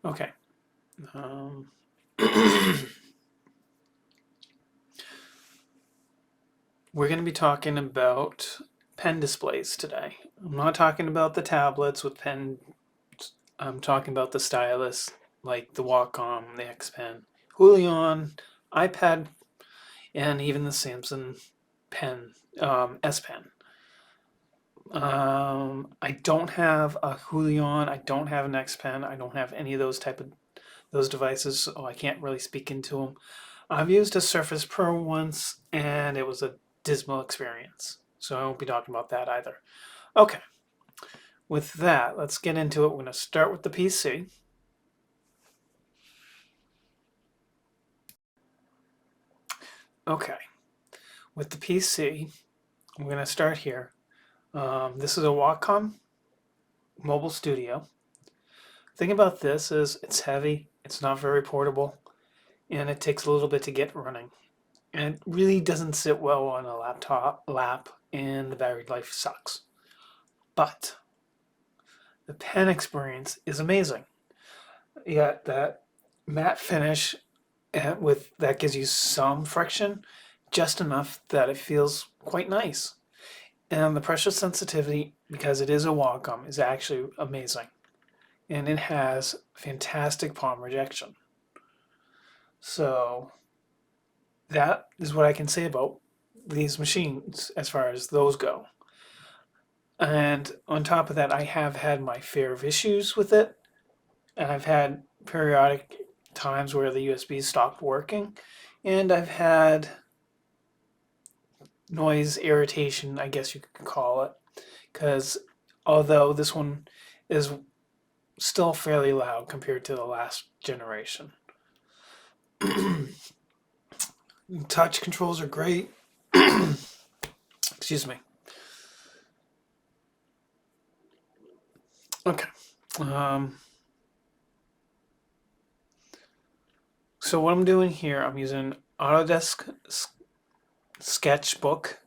Okay. Um, we're going to be talking about pen displays today. I'm not talking about the tablets with pen. I'm talking about the stylus, like the Wacom, the X Pen, Julian, iPad, and even the Samsung Pen, S Pen. I don't have a Julian. I don't have an X Pen. I don't have any of those type of those devices, so I can't really speak into them. I've used a Surface Pro once, and it was a dismal experience. So I won't be talking about that either. Okay, with that, let's get into it. We're going to start with the PC. Okay, with the PC, we're going to start here. This is a Wacom Mobile Studio. The thing about this is it's heavy, it's not very portable, and it takes a little bit to get running. And it really doesn't sit well on a lap, and the battery life sucks. But the pen experience is amazing. You got that matte finish with that gives you some friction, just enough that it feels quite nice. And the pressure sensitivity, because it is a Wacom, is actually amazing. And it has fantastic palm rejection. So that is what I can say about these machines as far as those go. And on top of that, I have had my fair of issues with it. And I've had periodic times where the USB stopped working. And I've had noise irritation, I guess you could call it. Because although this one is still fairly loud compared to the last generation. Touch controls are great. Excuse me. Okay. So what I'm doing here, I'm using Autodesk Sketchbook,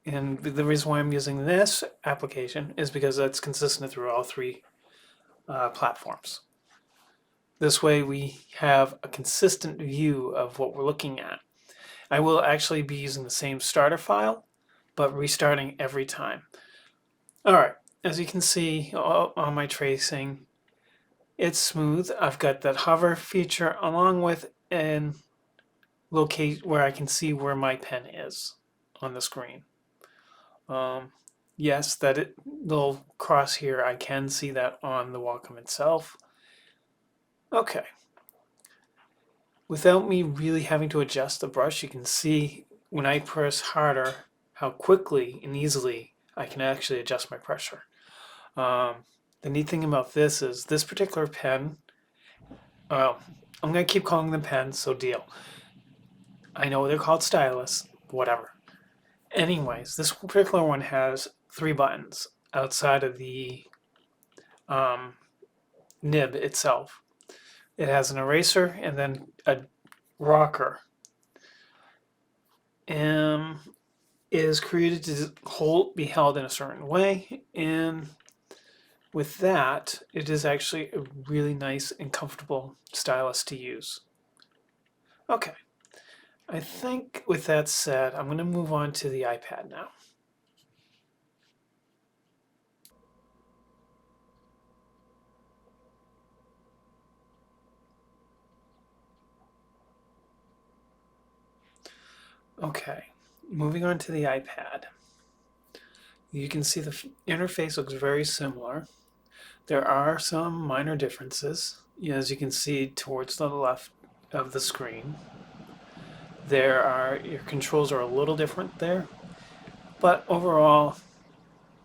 and the reason why I'm using this application is because it's consistent through all three platforms. This way we have a consistent view of what we're looking at. I will actually be using the same starter file, but restarting every time. All right, as you can see on my tracing, it's smooth. I've got that hover feature along with an locate where I can see where my pen is on the screen. Yes, that little cross here, I can see that on the Wacom itself. Okay. Without me really having to adjust the brush, you can see when I press harder how quickly and easily I can actually adjust my pressure. The neat thing about this is this particular pen, well, I'm going to keep calling them pens, so deal. I know they're called stylus, whatever. Anyways, this particular one has 3 buttons outside of the nib itself. It has an eraser and then a rocker. It is created to be held in a certain way, and with that, it is actually a really nice and comfortable stylus to use. Okay, I think with that said, I'm going to move on to the iPad now. Okay, moving on to the iPad. You can see the interface looks very similar. There are some minor differences, as you can see towards the left of the screen. Your controls are a little different there, but overall,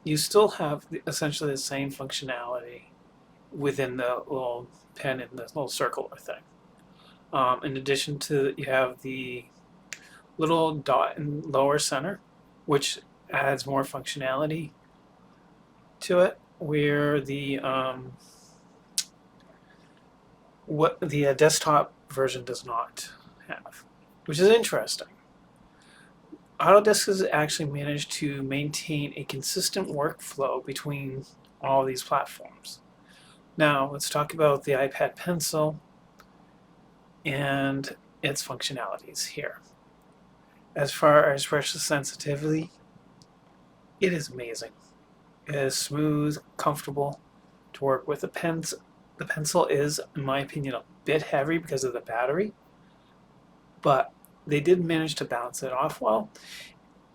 you still have essentially the same functionality within the little pen in this little circular thing. In addition to, you have the little dot in lower center, which adds more functionality to it, where the desktop version does not have, which is interesting. Autodesk has actually managed to maintain a consistent workflow between all these platforms. Now let's talk about the iPad Pencil and its functionalities here. As far as pressure sensitivity, it is amazing. It is smooth, comfortable to work with. The pencil is, in my opinion, a bit heavy because of the battery, but they did manage to balance it off well.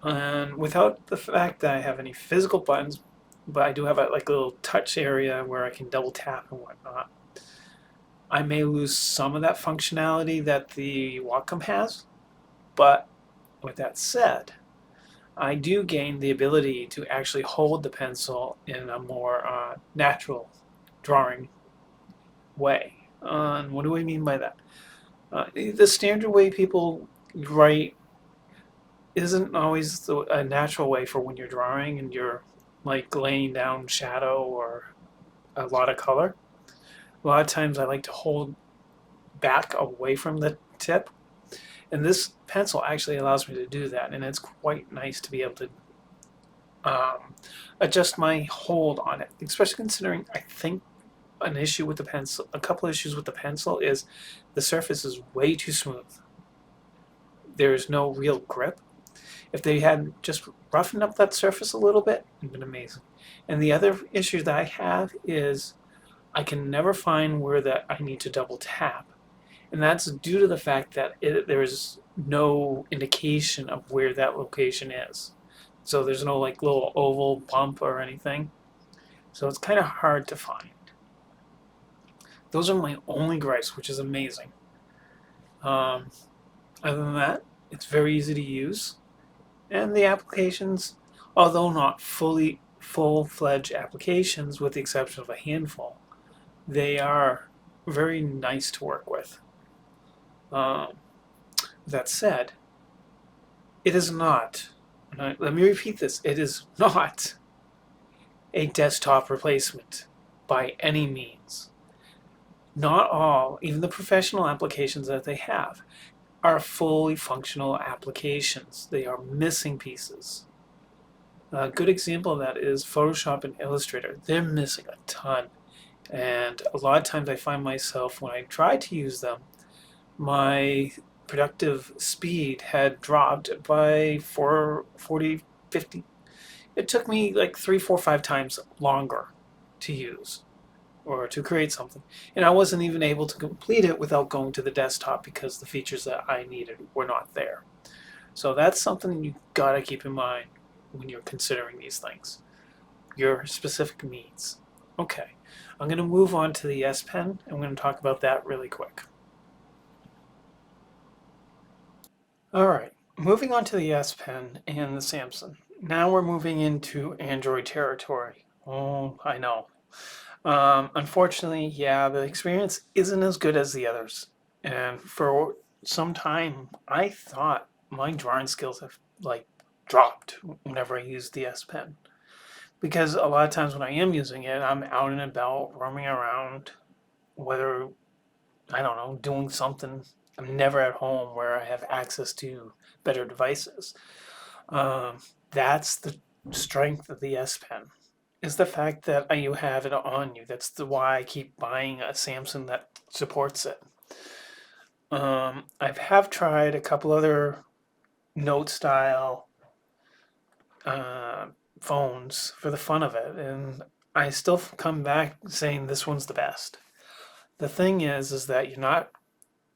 And without the fact that I have any physical buttons, but I do have a little touch area where I can double tap and whatnot, I may lose some of that functionality that the Wacom has. But with that said, I do gain the ability to actually hold the pencil in a more natural drawing way. And what do I mean by that? The standard way people write isn't always a natural way for when you're drawing and you're like laying down shadow or a lot of color. A lot of times I like to hold back away from the tip, and this pencil actually allows me to do that, and it's quite nice to be able to adjust my hold on it, especially considering I think an issue with the pencil, a couple issues with the pencil is the surface is way too smooth. There's no real grip. If they had just roughened up that surface a little bit, it would have been amazing. And the other issue that I have is I can never find where that I need to double tap. And that's due to the fact that there's no indication of where that location is. So there's no like little oval bump or anything. So it's kind of hard to find. Those are my only gripes, which is amazing. Other than that, it's very easy to use. And the applications, although not fully full-fledged applications with the exception of a handful, they are very nice to work with. That said, it is not, let me repeat this, it is not a desktop replacement by any means. Not all, even the professional applications that they have, are fully functional applications. They are missing pieces. A good example of that is Photoshop and Illustrator. They're missing a ton. And a lot of times I find myself, when I try to use them, my productive speed had dropped by 40, 50. It took me like 3, 4, 5 times longer to use or to create something. And I wasn't even able to complete it without going to the desktop because the features that I needed were not there. So that's something you gotta keep in mind when you're considering these things. Your specific needs. Okay, I'm gonna move on to the S Pen. I'm gonna talk about that really quick. All right, moving on to the S Pen and the Samsung. Now we're moving into Android territory. Oh, I know. Unfortunately, yeah, the experience isn't as good as the others. And for some time, I thought my drawing skills have like dropped whenever I use the S Pen. Because a lot of times when I am using it, I'm out and about, roaming around, whether, I don't know, doing something. I'm never at home where I have access to better devices. Um, that's the strength of the S Pen is the fact that you have it on you. That's why I keep buying a Samsung that supports it. I have tried a couple other note style uh, phones for the fun of it, and I still come back saying this one's the best. The thing is that you're not.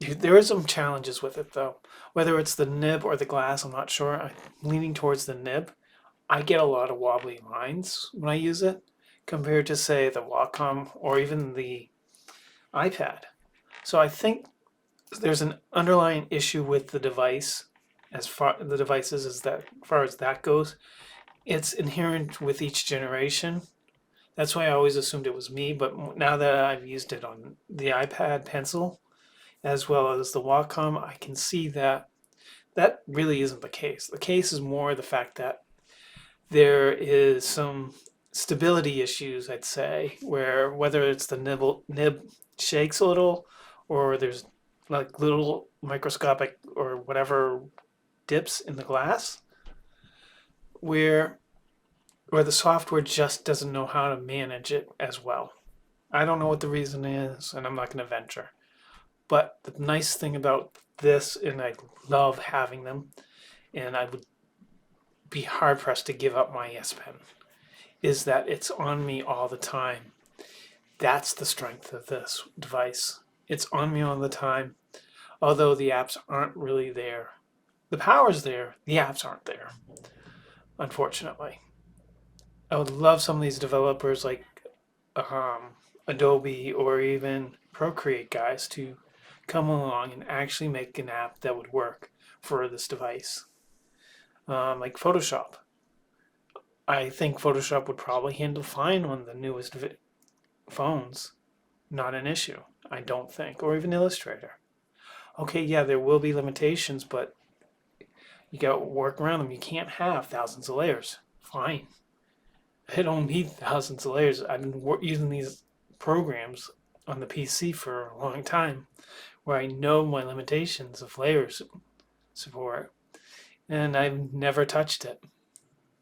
There is some challenges with it though. Whether it's the nib or the glass, I'm not sure. I'm leaning towards the nib. I get a lot of wobbly lines when I use it compared to say the Wacom or even the iPad. So I think there's an underlying issue with the device as far the devices as that far as that goes. It's inherent with each generation. That's why I always assumed it was me, but now that I've used it on the iPad Pencil as well as the Wacom, I can see that that really isn't the case. The case is more the fact that there is some stability issues, I'd say, where whether it's the nib shakes a little or there's like little microscopic or whatever dips in the glass where the software just doesn't know how to manage it as well. I don't know what the reason is, and I'm not going to venture. But the nice thing about this, and I love having them, and I would be hard pressed to give up my S Pen, is that it's on me all the time. That's the strength of this device. It's on me all the time, although the apps aren't really there. The power's there, the apps aren't there, unfortunately. I would love some of these developers like um, Adobe or even Procreate guys to come along and actually make an app that would work for this device. Like Photoshop. I think Photoshop would probably handle fine on the newest phones. Not an issue, I don't think. Or even Illustrator. Okay, yeah, there will be limitations, but you got to work around them. You can't have thousands of layers. Fine. I don't need thousands of layers. I've been using these programs on the PC for a long time where I know my limitations of layers support, and I've never touched it.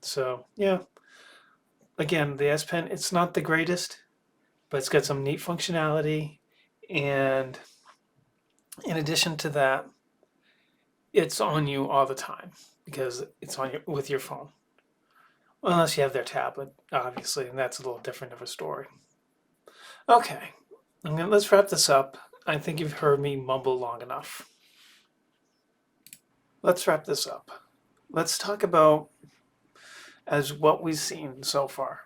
So, yeah, again, the S Pen, it's not the greatest, but it's got some neat functionality. And in addition to that, it's on you all the time because it's on with your phone. Unless you have their tablet, obviously, and that's a little different of a story. Okay, let's wrap this up. I think you've heard me mumble long enough. Let's wrap this up. Let's talk about as what we've seen so far.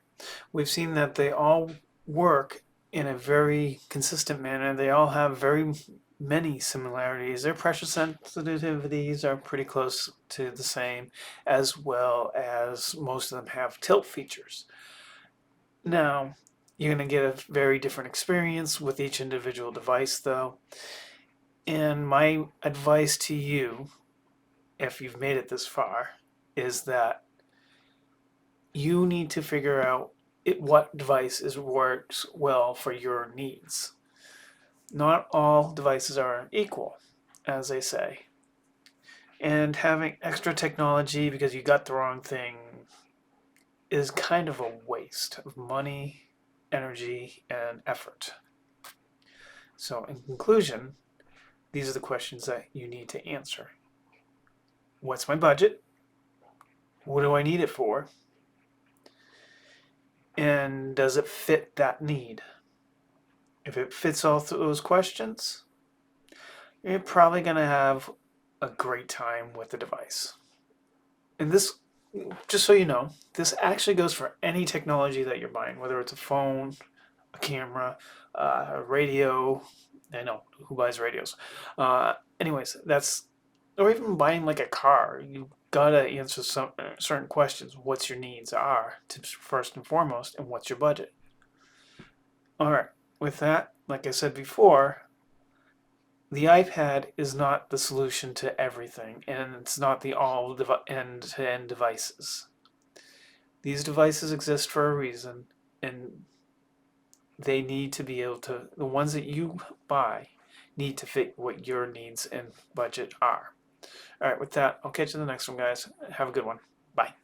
We've seen that they all work in a very consistent manner. They all have very many similarities. Their pressure sensitivities are pretty close to the same, as well as most of them have tilt features. Now, you're going to get a very different experience with each individual device, though. And my advice to you, if you've made it this far, is that you need to figure out what device works well for your needs. Not all devices are equal, as they say. And having extra technology because you got the wrong thing is kind of a waste of money, energy, and effort. So, in conclusion, these are the questions that you need to answer. What's my budget? What do I need it for? And does it fit that need? If it fits all those questions, you're probably going to have a great time with the device. And this, just so you know, this actually goes for any technology that you're buying, whether it's a phone, a camera, a radio. I know, who buys radios? Anyways, or even buying like a car. You gotta answer some certain questions. What's your needs are, first and foremost, and what's your budget? All right, with that, like I said before, the iPad is not the solution to everything, and it's not the all end-to-end devices. These devices exist for a reason, and they need to be able to, the ones that you buy need to fit what your needs and budget are. All right, with that, I'll catch you in the next one, guys. Have a good one. Bye.